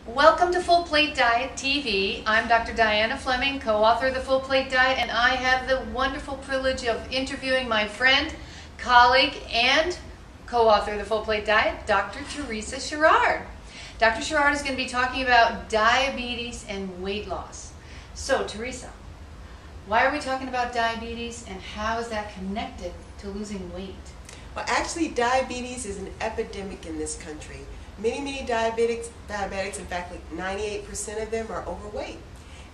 Welcome to Full Plate Diet TV. I'm Dr. Diana Fleming, co-author of the Full Plate Diet, and I have the wonderful privilege of interviewing my friend, colleague, and co-author of the Full Plate Diet, Dr. Teresa Sherard. Dr. Sherard is going to be talking about diabetes and weight loss. So, Teresa, why are we talking about diabetes and how is that connected to losing weight? Well, actually, diabetes is an epidemic in this country. Many diabetics, in fact, like 98% of them are overweight,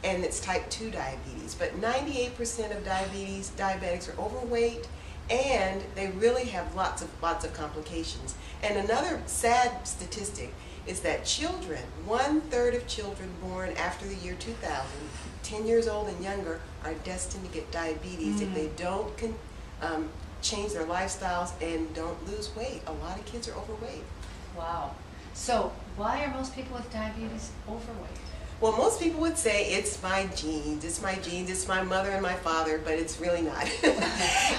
and it's type 2 diabetes. But 98% of diabetics are overweight, and they really have lots of complications. And another sad statistic is that children, 1/3 of children born after the year 2000, 10 years old and younger, are destined to get diabetes if they don't change their lifestyles and don't lose weight. A lot of kids are overweight. Wow. So, why are most people with diabetes overweight? Well, most people would say it's my genes, it's my mother and my father, but it's really not.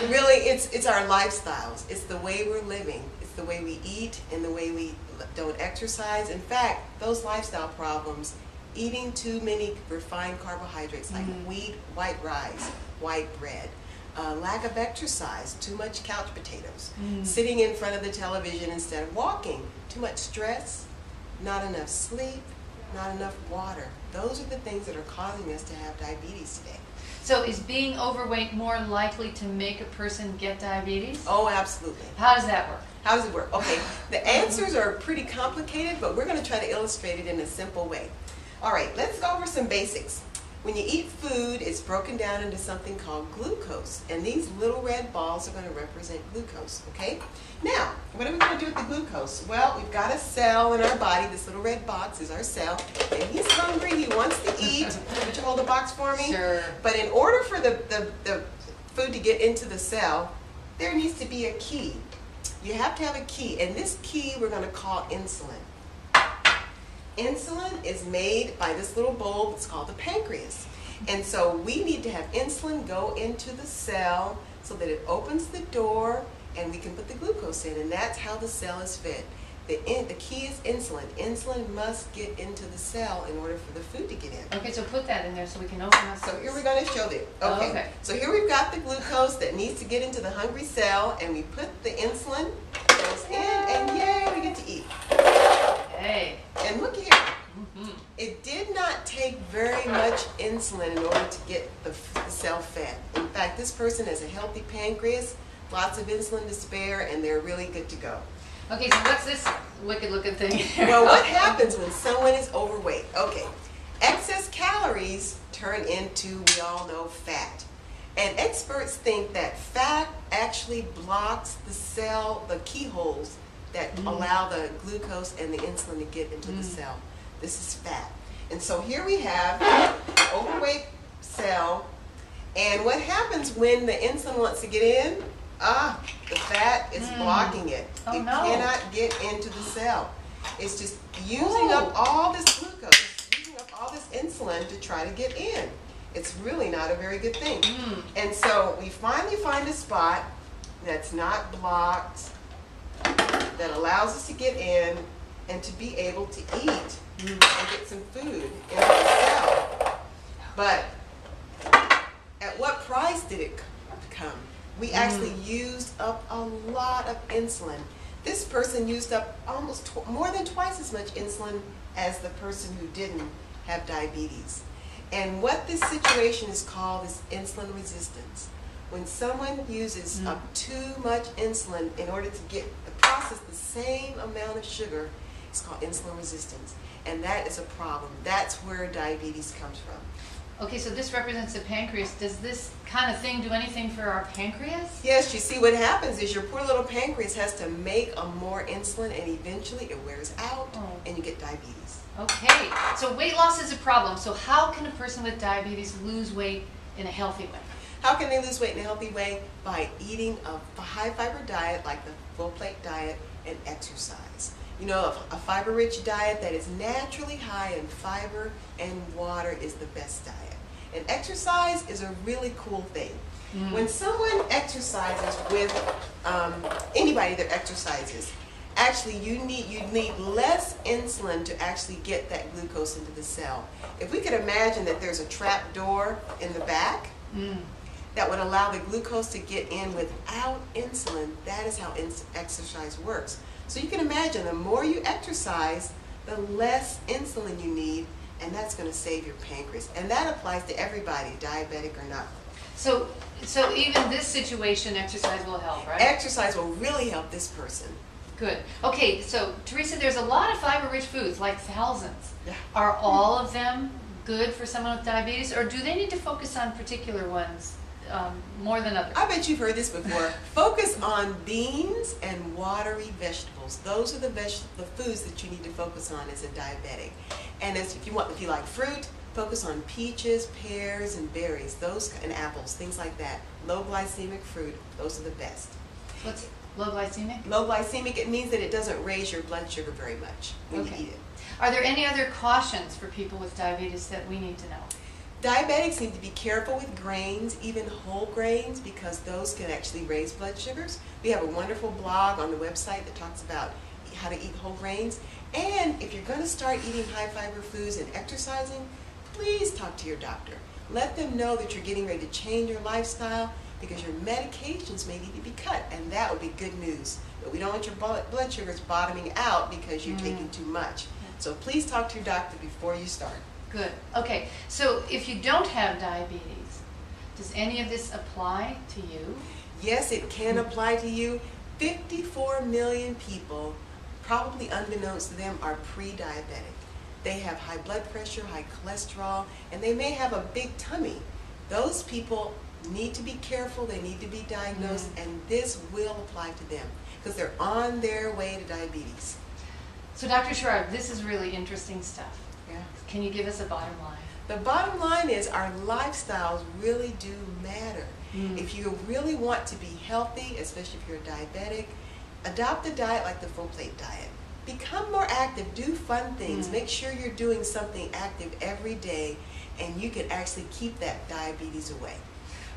Really, it's our lifestyles. It's the way we're living. It's the way we eat and the way we don't exercise. In fact, those lifestyle problems, eating too many refined carbohydrates like wheat, white rice, white bread, lack of exercise, too much couch potatoes, sitting in front of the television instead of walking, too much stress, not enough sleep, not enough water. Those are the things that are causing us to have diabetes today. So is being overweight more likely to make a person get diabetes? Oh, absolutely. How does that work? How does it work? Okay, the answers are pretty complicated, but we're going to try to illustrate it in a simple way. All right, let's go over some basics. When you eat food, it's broken down into something called glucose, and these little red balls are going to represent glucose, okay? Now, what are we going to do with the glucose? Well, we've got a cell in our body. This little red box is our cell, and he's hungry, he wants to eat. Would you hold the box for me? Sure. But in order for the food to get into the cell, there needs to be a key. You have to have a key, and this key we're going to call insulin. Insulin is made by this little bulb. It's called the pancreas. And so we need to have insulin go into the cell so that it opens the door and we can put the glucose in. And that's how the cell is fed. The key is insulin. Insulin must get into the cell in order for the food to get in. Okay, so put that in there so we can open up. So here we're going to show it. Okay. Okay. So here we've got the glucose that needs to get into the hungry cell, and we put the insulin goes in, and yay, we get to eat. Hey. And look here. It did not take very much insulin in order to get the cell fed. In fact, this person has a healthy pancreas, lots of insulin to spare, and they're really good to go. Okay, so what's this wicked looking thing here? Well, what happens when someone is overweight? Okay, excess calories turn into, we all know, fat. And experts think that fat actually blocks the cell, the keyholes that allow the glucose and the insulin to get into the cell. This is fat. And so here we have overweight cell, and what happens when the insulin wants to get in? The fat is blocking it. It cannot get into the cell. It's just using up all this glucose, using up all this insulin to try to get in. It's really not a very good thing. And so we finally find a spot that's not blocked, that allows us to get in and to be able to eat and get some food into the cell. But at what price did it come? We actually used up a lot of insulin. This person used up almost more than twice as much insulin as the person who didn't have diabetes. And what this situation is called is insulin resistance. When someone uses up too much insulin in order to process the same amount of sugar, it's called insulin resistance. And that is a problem. That's where diabetes comes from. Okay, so this represents the pancreas. Does this kind of thing do anything for our pancreas? Yes, you see what happens is your poor little pancreas has to make more insulin, and eventually it wears out and you get diabetes. Okay, so weight loss is a problem. So how can a person with diabetes lose weight in a healthy way? How can they lose weight in a healthy way? By eating a high fiber diet like the Full Plate Diet and exercise. You know, a fiber-rich diet that is naturally high in fiber and water is the best diet. And exercise is a really cool thing. When someone exercises with anybody that exercises, actually you need less insulin to actually get that glucose into the cell. If we could imagine that there's a trap door in the back that would allow the glucose to get in without insulin, that is how exercise works. So you can imagine the more you exercise, the less insulin you need, and that's going to save your pancreas. And that applies to everybody, diabetic or not. So even this situation, exercise will help, right? Exercise will really help this person. Good. Okay, so Teresa, there's a lot of fiber-rich foods, like thousands. Yeah. Are all of them good for someone with diabetes, or do they need to focus on particular ones more than others? I bet you've heard this before. Focus on beans and watery vegetables. Those are the foods that you need to focus on as a diabetic. And if you like fruit, focus on peaches, pears, and berries, and apples, things like that. Low glycemic fruit, those are the best. What's low glycemic? Low glycemic, it means that it doesn't raise your blood sugar very much when you eat it. Are there any other cautions for people with diabetes that we need to know? Diabetics need to be careful with grains, even whole grains, because those can actually raise blood sugars. We have a wonderful blog on the website that talks about how to eat whole grains. And if you're going to start eating high fiber foods and exercising, please talk to your doctor. Let them know that you're getting ready to change your lifestyle, because your medications may need to be cut, and that would be good news. But we don't want your blood sugars bottoming out because you're taking too much. So please talk to your doctor before you start. Good. Okay, so if you don't have diabetes, does any of this apply to you? Yes, it can apply to you. 54 million people, probably unbeknownst to them, are pre-diabetic. They have high blood pressure, high cholesterol, and they may have a big tummy. Those people need to be careful, they need to be diagnosed, and this will apply to them because they're on their way to diabetes. So Dr. Sherard, this is really interesting stuff. Yeah. Can you give us a bottom line? The bottom line is our lifestyles really do matter. If you really want to be healthy, especially if you're a diabetic, adopt a diet like the full plate diet. Become more active, do fun things, make sure you're doing something active every day, and you can actually keep that diabetes away.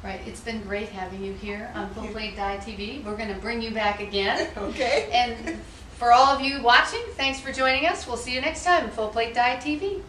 Right, it's been great having you here on Full Plate Diet TV. We're going to bring you back again. Okay. And for all of you watching, thanks for joining us. We'll see you next time on Full Plate Diet TV.